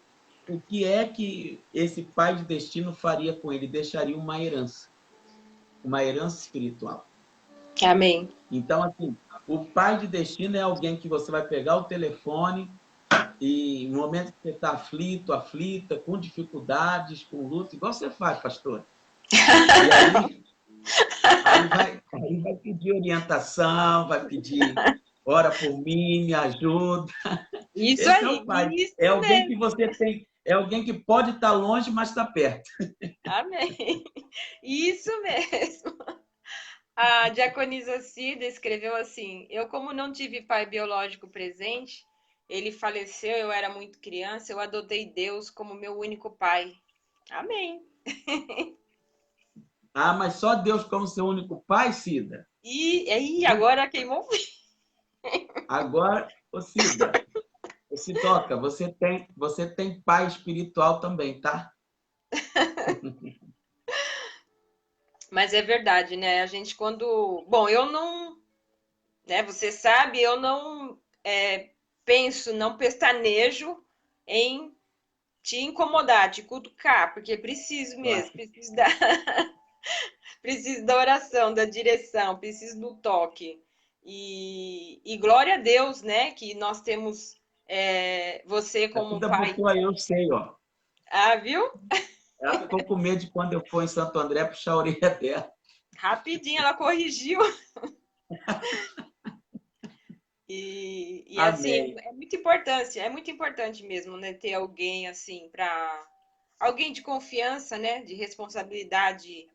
S2: o que é que esse pai de destino faria com ele? Deixaria uma herança espiritual.
S1: Amém.
S2: Então, assim, o pai de destino é alguém que você vai pegar o telefone e no momento que você está aflito, aflita, com dificuldades, com luta, igual você faz, pastor. E aí vai pedir orientação, vai pedir, ora por mim, me ajuda.
S1: Isso
S2: Esse é
S1: aí,
S2: o pai.
S1: isso
S2: É alguém
S1: mesmo.
S2: que você tem, é alguém que pode estar longe, mas está perto.
S1: Amém. Isso mesmo. A diaconisa Cida escreveu assim: eu, como não tive pai biológico presente, ele faleceu, eu era muito criança, eu adotei Deus como meu único pai. Amém.
S2: Ah, mas só Deus como seu único pai, Cida?
S1: E agora queimou.
S2: Agora, ô Cida, Cidoca, você tem pai espiritual também, tá?
S1: Mas é verdade, né? A gente quando. Bom, eu não. Né, você sabe, eu não penso, não pestanejo em te incomodar, te cutucar, porque preciso mesmo, preciso da, preciso da oração, da direção, preciso do toque. E glória a Deus, né, que nós temos você
S2: A
S1: como
S2: vida
S1: pai.
S2: botou aí, eu sei, ó.
S1: Ah, viu?
S2: Ela ficou com medo de quando eu for em Santo André puxar a orelha dela.
S1: Rapidinho ela corrigiu. E assim,
S2: Amém.
S1: é muito importante mesmo, né, ter alguém assim para alguém de confiança, né, de responsabilidade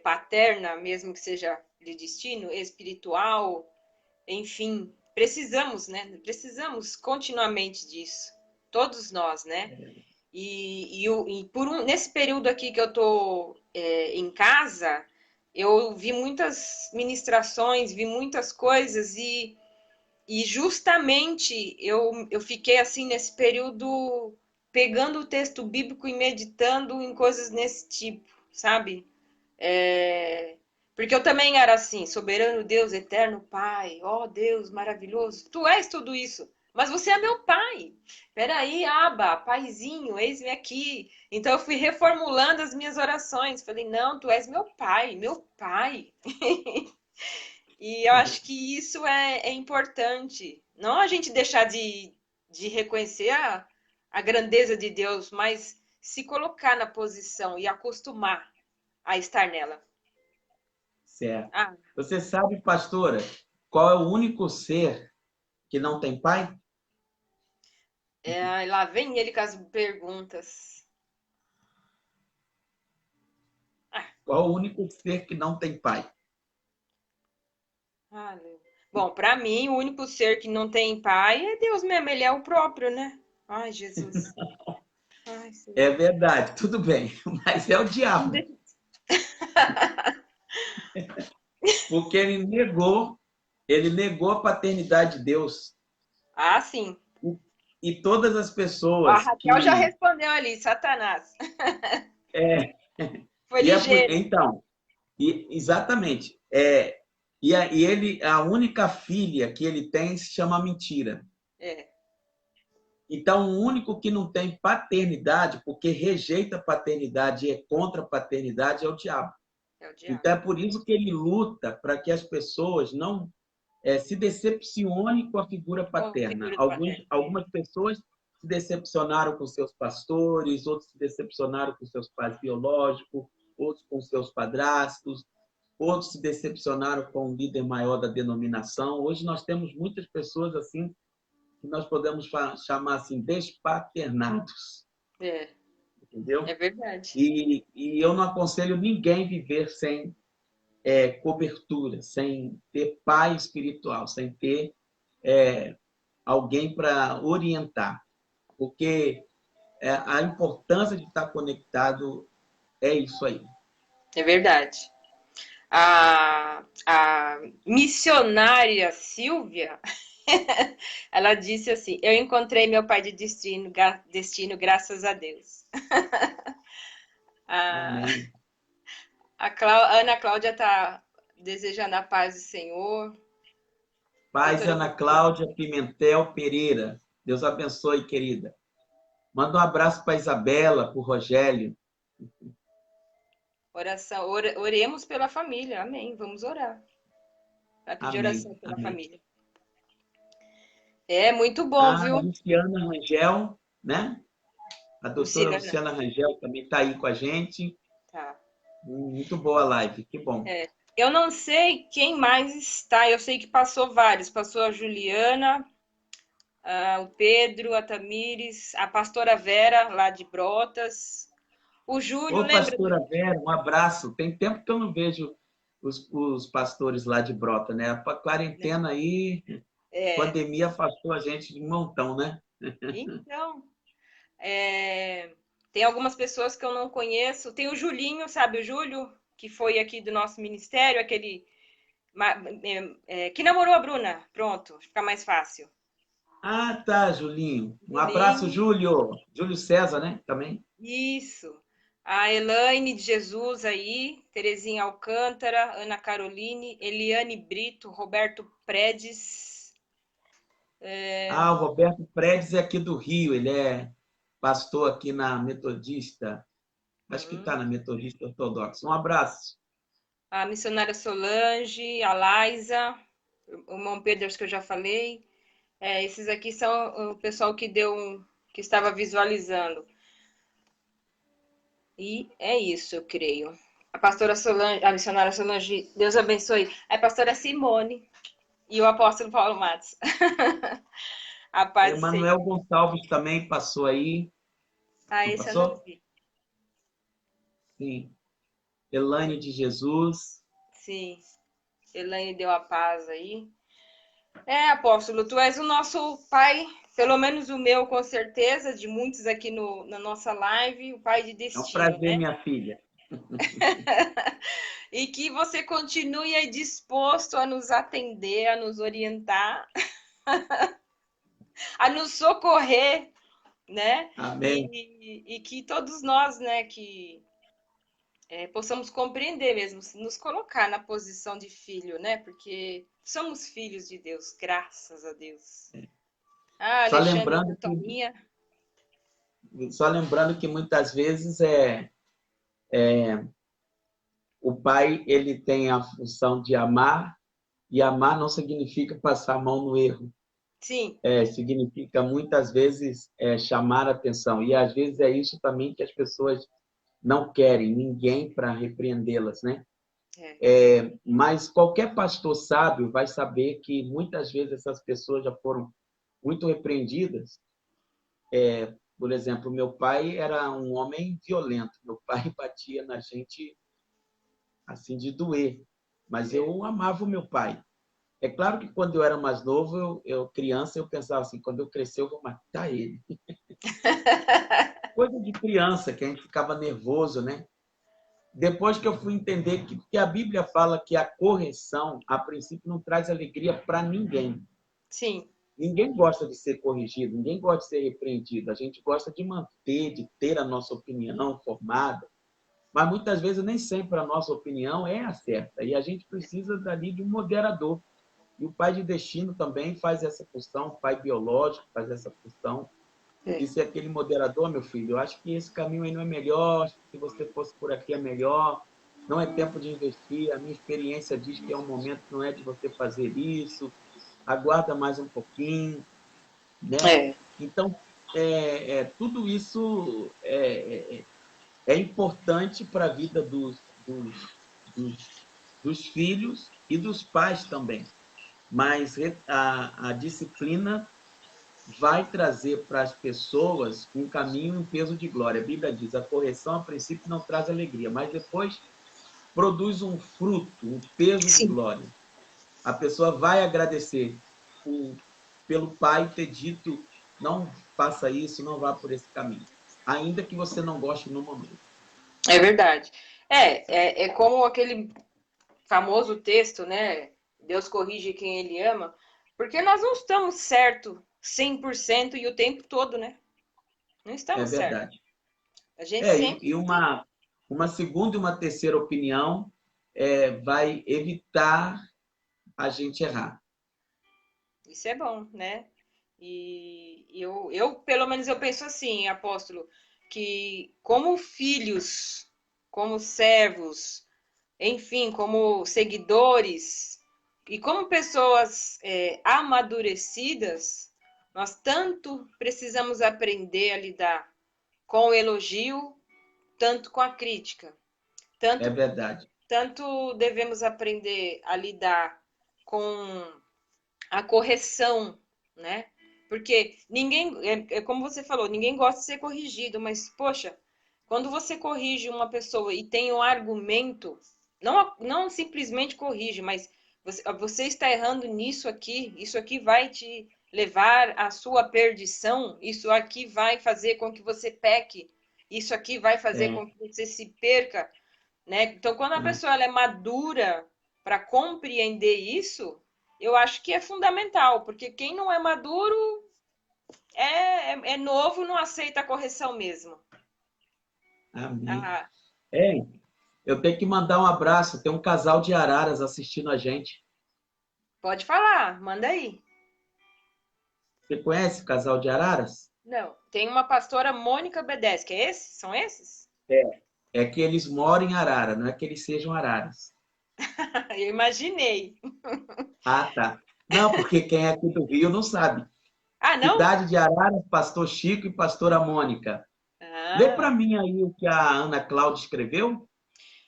S1: paterna, mesmo que seja de destino espiritual, enfim, precisamos, né? Precisamos continuamente disso, todos nós, né? Nesse período aqui que eu tô em casa, eu vi muitas ministrações, vi muitas coisas e justamente eu fiquei assim nesse período pegando o texto bíblico e meditando em coisas nesse tipo, sabe? É, porque eu também era assim, soberano Deus, eterno Pai, ó Deus maravilhoso, tu és tudo isso, mas você é meu pai. Peraí, Aba, paizinho, eis-me aqui. Então eu fui reformulando as minhas orações. Falei, não, tu és meu pai, meu pai. E eu acho que isso é importante. Não a gente deixar de reconhecer a grandeza de Deus, mas se colocar na posição e acostumar a estar nela.
S2: Certo.
S1: Ah,
S2: Você sabe, pastora, qual é o único ser que não tem pai?
S1: lá vem ele com as perguntas. Ah,
S2: Qual é o único ser que não tem pai?
S1: Bom, para mim, o único ser que não tem pai é Deus mesmo, ele é o próprio, né? Ai, Jesus. Ai,
S2: É
S1: Senhor.
S2: verdade, tudo bem, mas é o
S1: Não
S2: diabo,
S1: deixa-
S2: porque ele negou a paternidade de Deus.
S1: Ah, sim.
S2: E todas as
S1: Ó, a
S2: pessoas
S1: Raquel já
S2: que
S1: respondeu ali, Satanás.
S2: é,
S1: Foi
S2: e é
S1: ligeiro.
S2: então, exatamente, e ele a única filha que ele tem se chama mentira.
S1: É,
S2: Então, o único que não tem paternidade, porque rejeita a paternidade e é contra a paternidade, é o diabo.
S1: é o diabo.
S2: Então, é por isso que ele luta para que as pessoas não se decepcionem com a figura
S1: Com
S2: paterna.
S1: figura do paterno.
S2: Algumas pessoas se decepcionaram com seus pastores, outros se decepcionaram com seus pais biológicos, outros com seus padrastos, outros se decepcionaram com o líder maior da denominação. Hoje nós temos muitas pessoas assim que nós podemos chamar assim despaternados,
S1: É,
S2: entendeu?
S1: é verdade.
S2: E eu não aconselho ninguém viver sem cobertura, sem ter pai espiritual, sem ter alguém para orientar, porque a importância de estar conectado é isso aí.
S1: É verdade. A missionária Silvia, ela disse assim: eu encontrei meu pai de destino graças a Deus. A,
S2: Amém.
S1: a Ana Cláudia está desejando a paz do Senhor.
S2: Paz,
S1: Doutora
S2: Ana Cláudia Pimentel Pereira. Deus abençoe, querida. Manda um abraço para a Isabela, para o Rogério.
S1: oração, oremos pela família. Amém. Vamos orar. Vai pedir
S2: Amém.
S1: oração pela
S2: Amém.
S1: família. É muito bom,
S2: A
S1: viu?
S2: Luciana Rangel, né? A doutora
S1: Luciana.
S2: Luciana Rangel também está aí com a gente.
S1: Tá.
S2: Muito boa a live, que bom.
S1: É. Eu não sei quem mais está. Eu sei que passou vários. Passou a Juliana, o Pedro, a Tamires, a pastora Vera, lá de Brotas. O Júlio,
S2: Ô,
S1: lembra?
S2: pastora Vera, um abraço. Tem tempo que eu não vejo os pastores lá de Brota, né? A quarentena aí,
S1: É.
S2: pandemia afastou a gente de um montão, né?
S1: Então, tem algumas pessoas que eu não conheço. Tem o Julinho, sabe? O Júlio, que foi aqui do nosso ministério, aquele que namorou a Bruna. Pronto, fica mais fácil.
S2: Ah, tá, Julinho. Um abraço,
S1: Julinho,
S2: Júlio. Júlio César, né? Também.
S1: isso. A Elaine de Jesus aí, Terezinha Alcântara, Ana Caroline, Eliane Brito, Roberto Predes.
S2: Ah, o Roberto Predes é aqui do Rio. Ele é pastor aqui na Metodista. Acho que está na Metodista Ortodoxa. Um abraço.
S1: A missionária Solange, a Laisa, o irmão Pedro, acho que eu já falei. Esses aqui são o pessoal que estava visualizando. E é isso, eu creio. A pastora Solange, a missionária Solange, Deus abençoe. A pastora Simone e o apóstolo Paulo Matos. A paz do Senhor.
S2: Emanuel Gonçalves também passou aí.
S1: Ah,
S2: Não
S1: esse eu não
S2: passou?
S1: vi.
S2: Sim. Elaine de Jesus.
S1: Sim. Elaine deu a paz aí. Apóstolo, tu és o nosso pai, pelo menos o meu, com certeza, de muitos aqui na nossa live, o pai de
S2: É um
S1: destino,
S2: prazer,
S1: né?
S2: minha filha.
S1: E que você continue aí disposto a nos atender, a nos orientar, a nos socorrer, né?
S2: Amém.
S1: E que todos nós, né, que possamos compreender mesmo, nos colocar na posição de filho, né? Porque somos filhos de Deus, graças a Deus. Ah,
S2: Só
S1: Alexandre,
S2: lembrando que,
S1: Toninha.
S2: muitas vezes o pai ele tem a função de amar, e amar não significa passar a mão no erro.
S1: Sim.
S2: Significa muitas vezes chamar a atenção. E às vezes é isso também que as pessoas não querem, ninguém para repreendê-las, né? Mas qualquer pastor sábio vai saber que muitas vezes essas pessoas já foram muito repreendidas. Por exemplo, meu pai era um homem violento. Meu pai batia na gente assim de doer, mas eu amava o meu pai. É claro que quando eu era mais novo, eu criança, eu pensava assim, quando eu crescer eu vou matar ele. Coisa de criança, que a gente ficava nervoso, né? Depois que eu fui entender que a Bíblia fala que a correção, a princípio, não traz alegria para ninguém.
S1: Sim.
S2: Ninguém gosta de ser corrigido, ninguém gosta de ser repreendido. A gente gosta de manter, de ter a nossa opinião formada, mas muitas vezes nem sempre a nossa opinião é a certa. E a gente precisa dali de um moderador. E o pai de destino também faz essa função, o pai biológico faz essa função de ser aquele moderador, meu filho. Eu acho que esse caminho aí não é melhor, se você fosse por aqui é melhor, não é tempo de investir, a minha experiência diz que é um momento que não é de você fazer isso, aguarda mais um pouquinho, né? Então, tudo isso é importante para a vida dos filhos e dos pais também. Mas a disciplina vai trazer para as pessoas um caminho e um peso de glória. A Bíblia diz, a correção, a princípio, não traz alegria, mas depois produz um fruto, um peso de
S1: Sim.
S2: glória. A pessoa vai agradecer pelo pai ter dito, não faça isso, não vá por esse caminho. Ainda que você não goste no momento.
S1: É verdade. É como aquele famoso texto, né? Deus corrige quem ele ama, porque nós não estamos certo 100% e o tempo todo, né? Não
S2: É
S1: estamos certos.
S2: verdade.
S1: A gente sempre...
S2: E uma segunda e uma terceira opinião vai evitar a gente errar.
S1: Isso é bom, né? E eu, pelo menos, eu penso assim, apóstolo, que como filhos, como servos, enfim, como seguidores e como pessoas amadurecidas, nós tanto precisamos aprender a lidar com o elogio, tanto com a crítica.
S2: É verdade.
S1: Tanto devemos aprender a lidar com a correção, né? Porque ninguém, como você falou, ninguém gosta de ser corrigido, mas, poxa, quando você corrige uma pessoa e tem um argumento, não simplesmente corrige, mas você está errando nisso aqui, isso aqui vai te levar à sua perdição, isso aqui vai fazer com que você peque, isso aqui vai fazer com que você se perca, né? Então, quando a pessoa ela é madura para compreender isso, eu acho que é fundamental, porque quem não é maduro é novo, não aceita a correção mesmo.
S2: Amém. Eu tenho que mandar um abraço. Tem um casal de araras assistindo a gente.
S1: Pode falar, manda aí.
S2: Você conhece o casal de araras?
S1: Não, tem uma pastora Mônica Bedeschi, é esse? São esses?
S2: É que eles moram em Arara, não é que eles sejam araras.
S1: Eu imaginei.
S2: Ah, tá. Não, porque quem é aqui do Rio não sabe.
S1: Ah, não?
S2: Cidade de Arara, Pastor Chico e Pastora Mônica. Lê
S1: Ah,
S2: para mim aí o que a Ana Cláudia escreveu.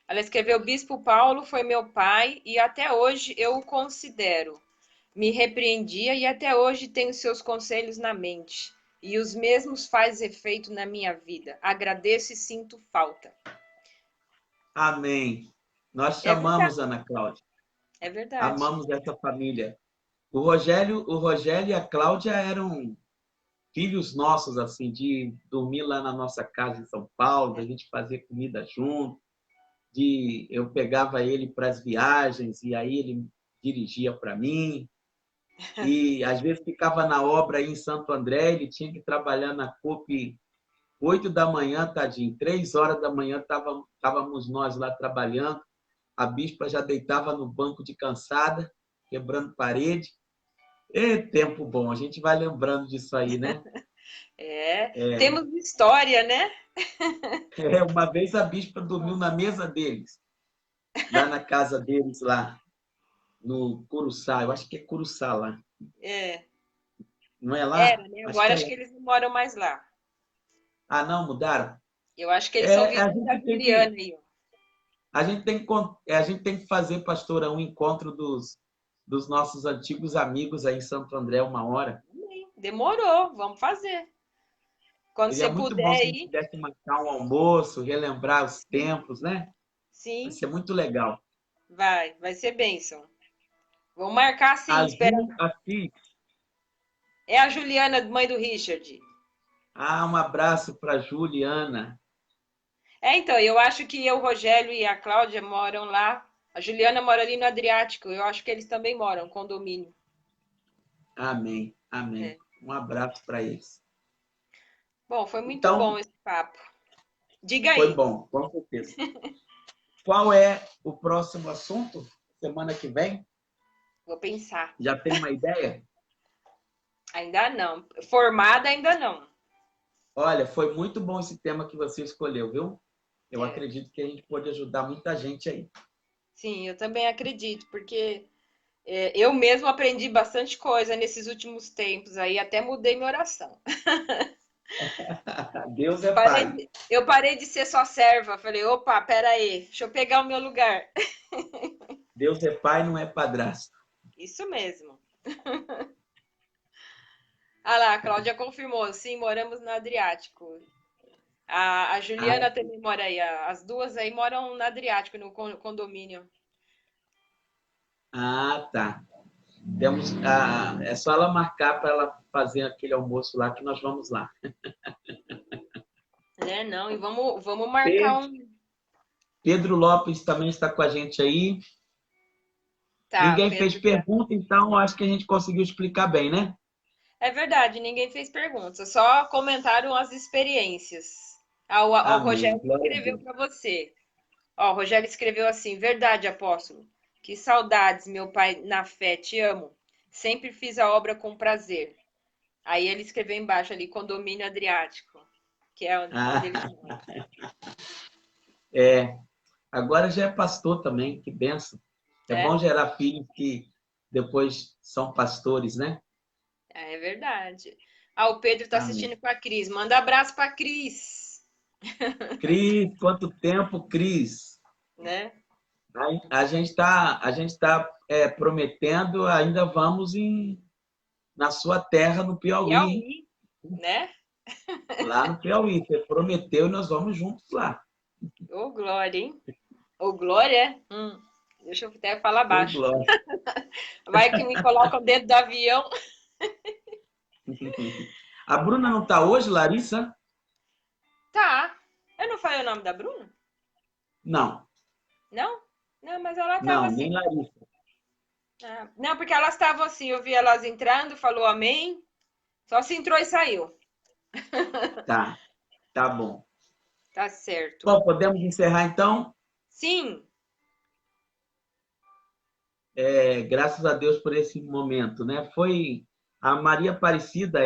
S1: ela escreveu: Bispo Paulo foi meu pai e até hoje eu o considero. Me repreendia e até hoje tenho seus conselhos na mente. E os mesmos faz efeito na minha vida. Agradeço e sinto falta.
S2: Amém. Nós te
S1: É verdade,
S2: amamos, Ana Cláudia.
S1: é verdade.
S2: Amamos essa família. O Rogério e a Cláudia eram filhos nossos, assim, de dormir lá na nossa casa em São Paulo, da gente fazer comida junto, de eu pegava ele para as viagens e aí ele dirigia para mim. E às vezes ficava na obra aí em Santo André, ele tinha que trabalhar na COP 8 da manhã, tadinho, 3 horas da manhã estávamos nós lá trabalhando, a bispa já deitava no banco de cansada, quebrando parede. E tempo bom, a gente vai lembrando disso aí, né?
S1: É, temos história, né?
S2: Uma vez a bispa dormiu na mesa deles, lá na casa deles, lá no Curuçá, eu acho que é Curuçá lá,
S1: É,
S2: não é lá?
S1: era, né?
S2: Acho que
S1: Agora
S2: é
S1: acho
S2: lá.
S1: que eles não moram mais lá.
S2: Ah, não, mudaram?
S1: Eu acho que eles são
S2: A
S1: vizinhos da
S2: gente tem
S1: Juliana
S2: que
S1: aí, ó.
S2: A gente tem que fazer, pastora, um encontro dos nossos antigos amigos aí em Santo André, uma hora.
S1: Demorou, vamos fazer. Quando
S2: Seria
S1: você
S2: muito
S1: puder
S2: bom se a gente
S1: aí,
S2: pudesse marcar um almoço, relembrar os tempos, né? Vai
S1: sim,
S2: ser muito legal.
S1: vai ser bênção. Vamos marcar sim,
S2: A
S1: espera.
S2: Ju, a Fi,
S1: É a Juliana, mãe do Richard.
S2: um abraço para Juliana.
S1: É, então, eu acho que o Rogério e a Cláudia moram lá. A Juliana mora ali no Adriático. Eu acho que eles também moram, condomínio.
S2: Amém, amém.
S1: É.
S2: Um abraço para eles.
S1: Bom, foi muito bom
S2: Então,
S1: esse papo. Diga
S2: foi
S1: aí.
S2: bom, com certeza. Qual é o próximo assunto? Semana que vem?
S1: Vou pensar.
S2: Já tem uma ideia?
S1: Ainda não. Formada ainda não.
S2: Olha, foi muito bom esse tema que você escolheu, viu? Eu
S1: É.
S2: acredito que a gente pode ajudar muita gente aí.
S1: Sim, eu também acredito, porque eu mesmo aprendi bastante coisa nesses últimos tempos aí, até mudei minha oração.
S2: Deus é Pai.
S1: Eu parei de ser só serva. Falei, opa, pera aí, deixa eu pegar o meu lugar.
S2: Deus é Pai, não é padrasto.
S1: Isso mesmo. Ah lá, a Cláudia confirmou. Sim, moramos no Adriático. A
S2: Ah,
S1: Juliana também mora aí. As duas aí moram no Adriático, no condomínio.
S2: tá. É só ela marcar para ela fazer aquele almoço lá que nós vamos lá.
S1: Né, não, e vamos marcar um.
S2: Pedro Lopes também está com a gente aí.
S1: Tá,
S2: Ninguém fez
S1: Pedro.
S2: pergunta, então acho que a gente conseguiu explicar bem, né?
S1: É verdade, ninguém fez perguntas, só comentaram as experiências. O
S2: Amém.
S1: Rogério
S2: Glória a
S1: escreveu
S2: Deus.
S1: para você. Ó, o Rogério escreveu assim: Verdade, apóstolo. Que saudades, meu pai, na fé, te amo. Sempre fiz a obra com prazer. Aí ele escreveu embaixo ali: Condomínio Adriático, que é onde eles
S2: Ah,
S1: moram.
S2: agora já é pastor também, que benção. É bom
S1: É,
S2: gerar filhos que depois são pastores, né?
S1: é verdade. Ah, o Pedro tá
S2: Amém.
S1: assistindo com a Cris. Manda abraço pra Cris,
S2: Cris, quanto tempo, Cris?
S1: né?
S2: A gente está prometendo, ainda vamos na sua terra, no Piauí, hein?
S1: Piauí, né?
S2: Lá no Piauí. Você prometeu e nós vamos juntos lá.
S1: Ô, Glória, hein? Ô, Glória? Deixa eu até falar
S2: Ô,
S1: baixo.
S2: glória.
S1: Vai que me colocam dentro do avião.
S2: A Bruna não está hoje, Larissa?
S1: Tá. Eu não falei o nome da Bruna?
S2: Não,
S1: Não? Não, mas ela tava
S2: não,
S1: assim.
S2: nem Larissa.
S1: Ah, não, porque elas estavam assim, eu vi elas entrando, falou amém. Só se entrou e saiu.
S2: Tá, tá bom.
S1: Tá certo.
S2: Bom, podemos encerrar então?
S1: Sim,
S2: Graças a Deus por esse momento, né? Foi a Maria Aparecida,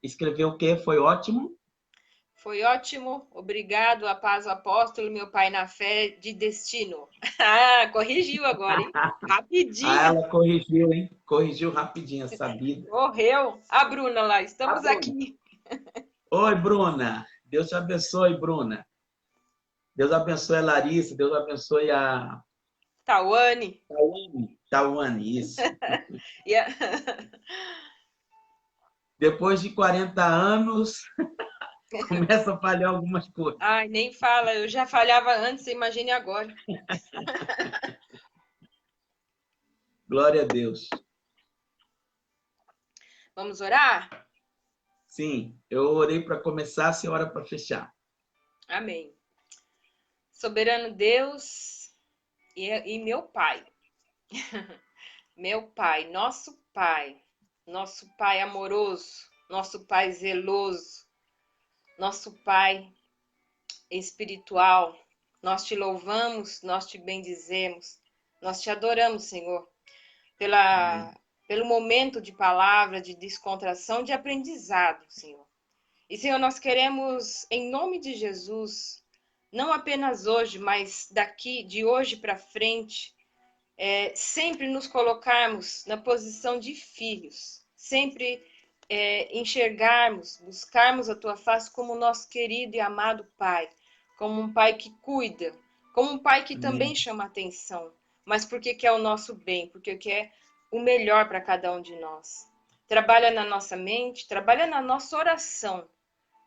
S2: escreveu o quê? Foi ótimo?
S1: Foi ótimo, obrigado, a paz, o apóstolo, meu pai na fé de destino. Ah, corrigiu agora, hein?
S2: Ah,
S1: Rapidinho,
S2: ela corrigiu, hein? Corrigiu rapidinho, sabida.
S1: correu. A Bruna lá,
S2: A
S1: estamos
S2: Bruna.
S1: aqui.
S2: Oi, Bruna. Deus te abençoe, Bruna. Deus abençoe a Larissa, Deus abençoe a
S1: Tawane.
S2: Tawane, isso.
S1: E a-
S2: Depois de 40 anos, começa a falhar algumas coisas.
S1: Ai, nem fala, eu já falhava antes, imagine agora.
S2: Glória a Deus.
S1: Vamos orar?
S2: Sim, eu orei para começar, a senhora para fechar.
S1: Amém. Soberano Deus e meu Pai. Meu Pai, nosso Pai amoroso, nosso Pai zeloso, nosso Pai espiritual, nós te louvamos, nós te bendizemos, nós te adoramos, Senhor,
S2: Amém.
S1: pelo momento de palavra, de descontração, de aprendizado, Senhor. E, Senhor, nós queremos, em nome de Jesus, não apenas hoje, mas daqui, de hoje para frente, sempre nos colocarmos na posição de filhos, sempre enxergarmos, buscarmos a tua face como nosso querido e amado Pai, como um Pai que cuida, como um Pai que também
S2: Amém.
S1: chama atenção, mas porque quer o nosso bem, porque quer o melhor para cada um de nós. Trabalha na nossa mente, trabalha na nossa oração,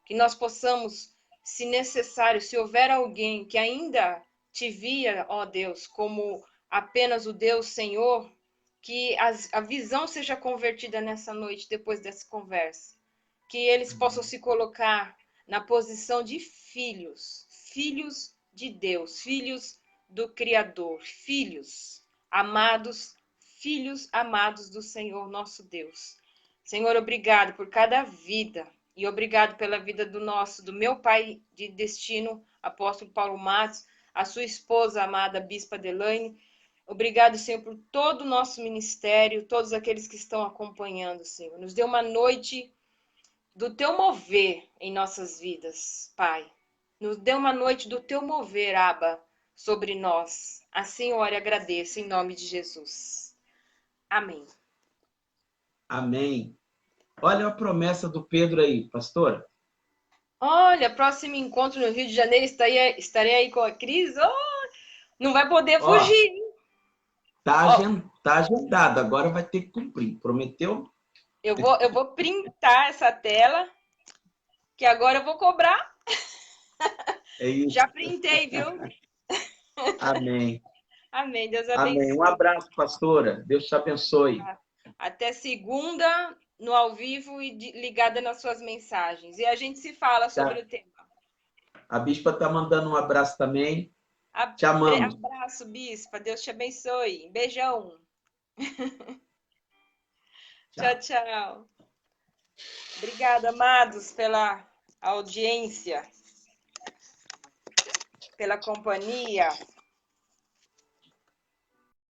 S1: que nós possamos, se necessário, se houver alguém que ainda te via, ó Deus, como apenas o Deus Senhor, que a visão seja convertida nessa noite, depois dessa conversa. Que eles possam se colocar na posição de filhos, filhos de Deus, filhos do Criador, filhos amados do Senhor nosso Deus. Senhor, obrigado por cada vida e obrigado pela vida do meu pai de destino, apóstolo Paulo Matos, a sua esposa amada, Bispa Delaine. Obrigado, Senhor, por todo o nosso ministério, todos aqueles que estão acompanhando, Senhor. Nos dê uma noite do teu mover em nossas vidas, Pai. Nos dê uma noite do teu mover, Abba, sobre nós. Assim oro e agradeço em nome de Jesus. Amém.
S2: Amém. Olha a promessa do Pedro aí, pastora.
S1: Olha, próximo encontro no Rio de Janeiro, estarei aí com a Cris. Oh, não vai poder fugir,
S2: Ó,
S1: hein?
S2: tá agendado, agora vai ter que cumprir. Prometeu?
S1: Eu vou printar essa tela, que agora eu vou cobrar.
S2: É isso.
S1: Já printei, viu?
S2: Amém.
S1: Amém. Deus
S2: Amém. Um
S1: abençoe.
S2: abraço, pastora. Deus te abençoe.
S1: Até segunda, no ao vivo e ligada nas suas mensagens. E a gente se fala sobre
S2: Tá?
S1: o tema.
S2: A bispa tá mandando um abraço também. Te amamos.
S1: Abraço, Bispa. Deus te abençoe. Beijão. Tchau,
S2: Tchau.
S1: tchau. Obrigada, amados, pela audiência, pela companhia.